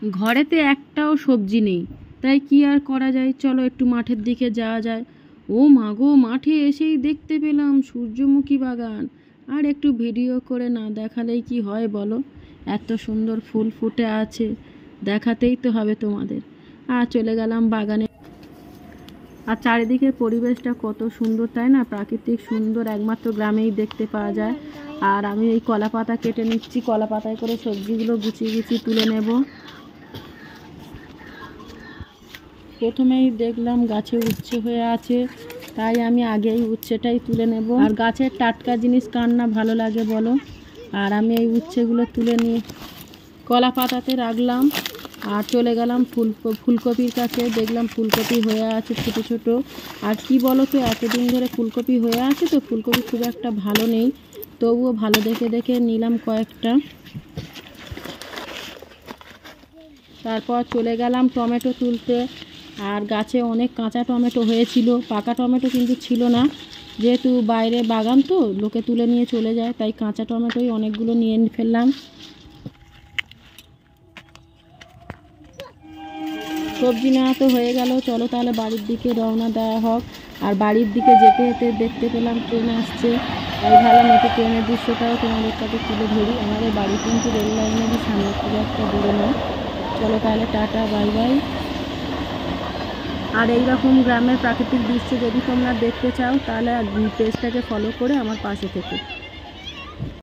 ঘরেতে একটাও সবজি নেই, তাই কি আর করা যায়, চলো একটু মাঠের দিকে যাওয়া যায়। ও মা গো, মাঠে এসেই দেখতে পেলাম সূর্যমুখী বাগান। আর একটু ভিডিও করে না দেখালেই কি হয় বলো, এত সুন্দর ফুল ফুটে আছে, দেখাতেই তো হবে তোমাদের। আর চলে গেলাম বাগানে। আর চারিদিকের পরিবেশটা কত সুন্দর তাই না, প্রাকৃতিক সুন্দর একমাত্র গ্রামেই দেখতে পাওয়া যায়। আর আমি এই কলা পাতা কেটে নিচ্ছি, কলা পাতায় করে সবজিগুলো গুছিয়ে গুছিয়ে তুলে নেব। প্রথমেই দেখলাম গাছে উচ্ছে হয়ে আছে, তাই আমি আগেই উচ্ছেটাই তুলে নেব। আর গাছের টাটকা জিনিস কার না ভালো লাগে বলো। আর আমি এই উচ্ছেগুলো তুলে নিয়ে কলা পাতাতে রাখলাম। আর চলে গেলাম ফুলকপির কাছে, দেখলাম ফুলকপি হয়ে আছে ছোটো ছোটো। আর কি বলো তো, এতদিন ধরে ফুলকপি হয়ে আছে তো ফুলকপি খুব একটা ভালো নেই, তবুও ভালো দেখে দেখে নিলাম কয়েকটা। তারপর চলে গেলাম টমেটো তুলতে। আর গাছে অনেক কাঁচা টমেটো হয়েছিল, পাকা টমেটো কিন্তু ছিল না, যেহেতু বাইরে বাগান তো লোকে তুলে নিয়ে চলে যায়, তাই কাঁচা টমেটোই অনেকগুলো নিয়ে ফেললাম। সবজি নেওয়া তো হয়ে গেল, চলো তাহলে বাড়ির দিকে রওনা দেওয়া হোক। আর বাড়ির দিকে যেতে যেতে দেখতে পেলাম ট্রেন আসছে, তাই ভাবলাম একটু ট্রেনের দৃশ্যটাও তোমাদের কাছে তুলে ধরি। আমাদের বাড়ি কিন্তু রেল লাইনেরই সামনে, খুব একটা দূরে নয়। চলো তাহলে টাটা, বাই বাই। আর এইরকম গ্রামের প্রাকৃতিক দৃশ্য যদি তোমরা দেখতে চাও তাহলে পেজটাকে ফলো করে আমার পাশে থেকো।